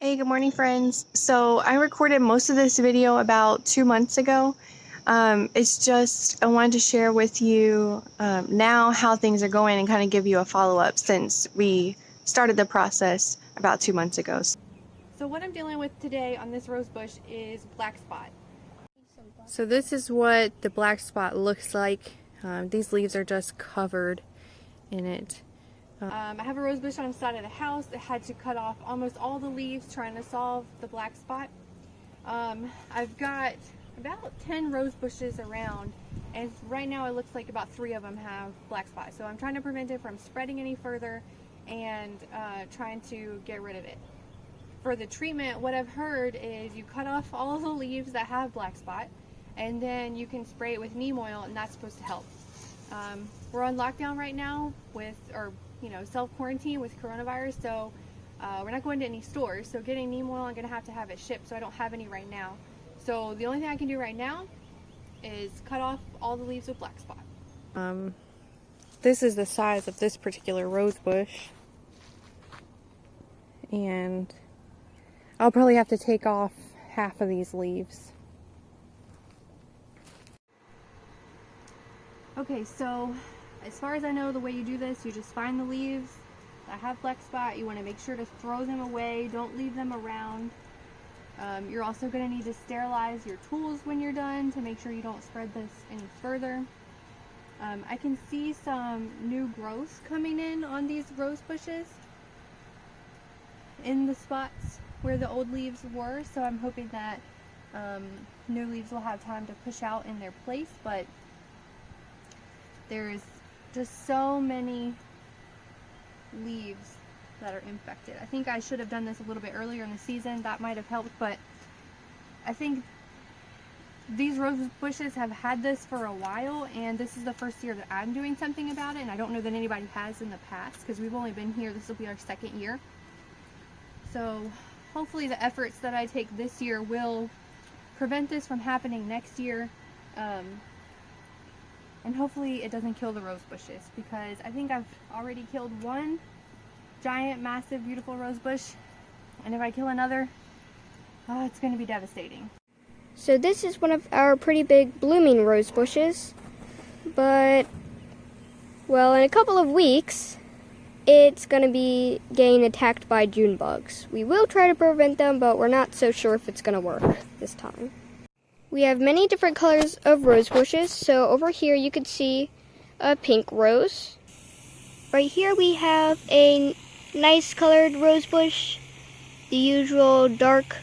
Hey, good morning, friends. So I recorded most of this video about 2 months ago. It's just I wanted to share with you now how things are going and kind of give you a follow-up since we started the process about 2 months ago. So what I'm dealing with today on this rose bush is black spot. So this is what the black spot looks like. These leaves are just covered in it. I have a rose bush on the side of the house that had to cut off almost all the leaves trying to solve the black spot. I've got about 10 rose bushes around, and right now it looks like about 3 of them have black spot. So I'm trying to prevent it from spreading any further and trying to get rid of it. For the treatment, what I've heard is you cut off all the leaves that have black spot, and then you can spray it with neem oil, and that's supposed to help. We're on lockdown right now self-quarantine with coronavirus, so we're not going to any stores. So getting neem oil, I'm going to have it shipped, so I don't have any right now. So the only thing I can do right now is cut off all the leaves with black spot. This is the size of this particular rose bush, and I'll probably have to take off half of these leaves. Okay, so as far as I know, the way you do this, you just find the leaves that have black spot. You want to make sure to throw them away. Don't leave them around. You're also going to need to sterilize your tools when you're done to make sure you don't spread this any further. I can see some new growth coming in on these rose bushes in the spots where the old leaves were, so I'm hoping that new leaves will have time to push out in their place, but there's just so many leaves that are infected. I think I should have done this a little bit earlier in the season. That might have helped, but I think these rose bushes have had this for a while, and this is the first year that I'm doing something about it, and I don't know that anybody has in the past because we've only been here. This will be our second year. So hopefully the efforts that I take this year will prevent this from happening next year. And hopefully it doesn't kill the rose bushes, because I think I've already killed one giant, massive, beautiful rose bush. And if I kill another, it's going to be devastating. So this is one of our pretty big blooming rose bushes. But, well, in a couple of weeks, it's going to be getting attacked by June bugs. We will try to prevent them, but we're not so sure if it's going to work this time. We have many different colors of rose bushes. So over here you can see a pink rose. Right here we have a nice colored rose bush, the usual dark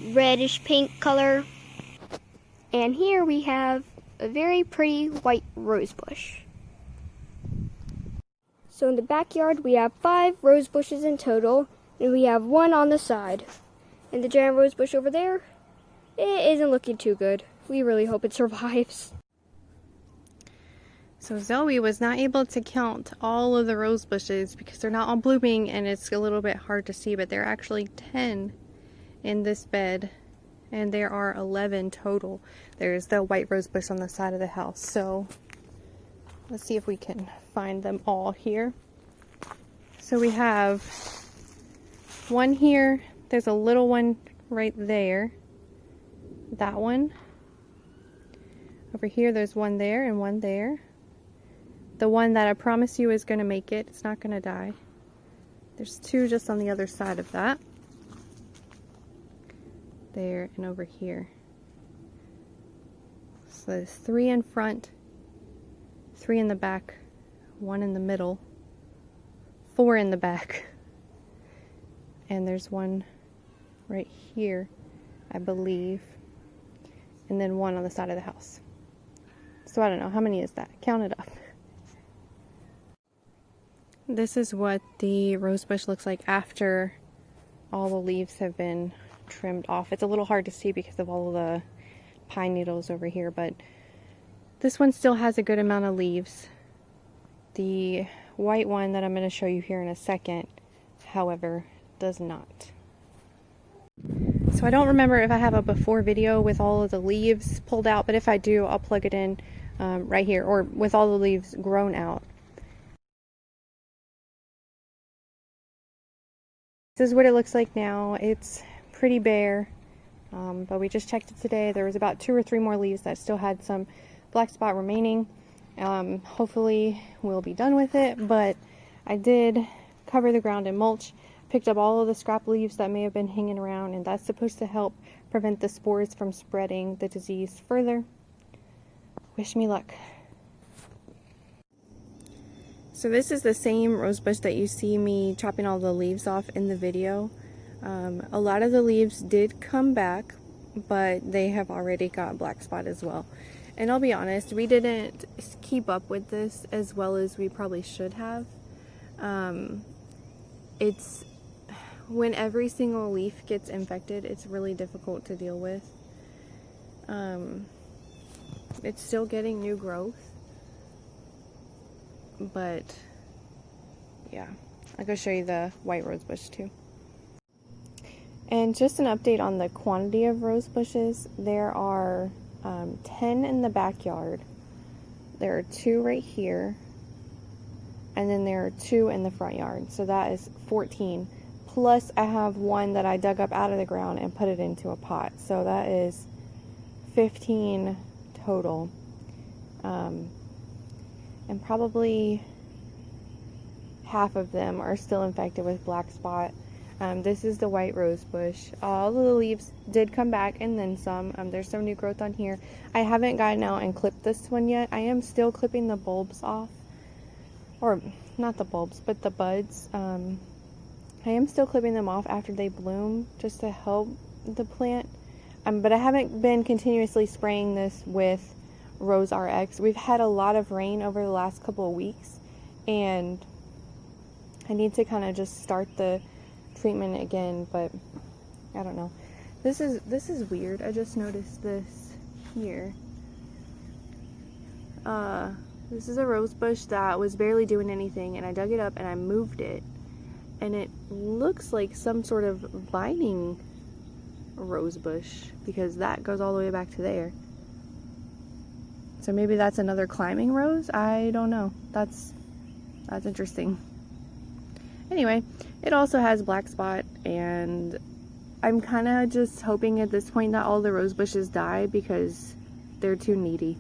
reddish pink color. And here we have a very pretty white rose bush. So in the backyard we have 5 rose bushes in total, and we have 1 on the side. And the giant rose bush over there, it isn't looking too good. We really hope it survives. So Zoe was not able to count all of the rose bushes because they're not all blooming, and it's a little bit hard to see, but there are actually 10 in this bed, and there are 11 total. There's the white rose bush on the side of the house, so let's see if we can find them all here. So we have one here, there's a little one right there, that one. Over here there's one there and one there. The one that I promise you is going to make it, it's not going to die. There's 2 just on the other side of that. There and over here. So there's 3 in front, 3 in the back, 1 in the middle, 4 in the back, and there's 1 right here, I believe, and then 1 on the side of the house. So I don't know, how many is that? Count it up. This is what the rose bush looks like after all the leaves have been trimmed off. It's a little hard to see because of all of the pine needles over here, but this one still has a good amount of leaves. The white one that I'm going to show you here in a second, however, does not. So I don't remember if I have a before video with all of the leaves pulled out, but if I do, I'll plug it in right here, or with all the leaves grown out. is what it looks like now. It's pretty bare, but we just checked it today. There was about 2 or 3 more leaves that still had some black spot remaining. Hopefully we'll be done with it, but I did cover the ground in mulch, picked up all of the scrap leaves that may have been hanging around, and that's supposed to help prevent the spores from spreading the disease further. Wish me luck. So this is the same rosebush that you see me chopping all the leaves off in the video. A lot of the leaves did come back, but they have already got black spot as well. And I'll be honest, we didn't keep up with this as well as we probably should have. It's when every single leaf gets infected, it's really difficult to deal with. It's still getting new growth, but yeah, I'll go show you the white rosebush too. And just an update on the quantity of rose bushes. There are 10 in the backyard. There are 2 right here, and then there are 2 in the front yard. So that is 14. Plus I have one that I dug up out of the ground and put it into a pot. So that is 15 total. And probably half of them are still infected with black spot. This is the white rose bush. All of the leaves did come back and then some. There's some new growth on here. I haven't gotten out and clipped this one yet. I am still clipping the bulbs off. Or not the bulbs, but the buds. I am still clipping them off after they bloom just to help the plant. But I haven't been continuously spraying this with Rose RX. We've had a lot of rain over the last couple of weeks, and I need to kind of just start the treatment again, but I don't know. This is weird. I just noticed this here. This is a rose bush that was barely doing anything, and I dug it up and I moved it, and it looks like some sort of vining rose bush, because that goes all the way back to there. So maybe that's another climbing rose? I don't know. That's interesting. Anyway, it also has black spot, and I'm kind of just hoping at this point that all the rose bushes die because they're too needy.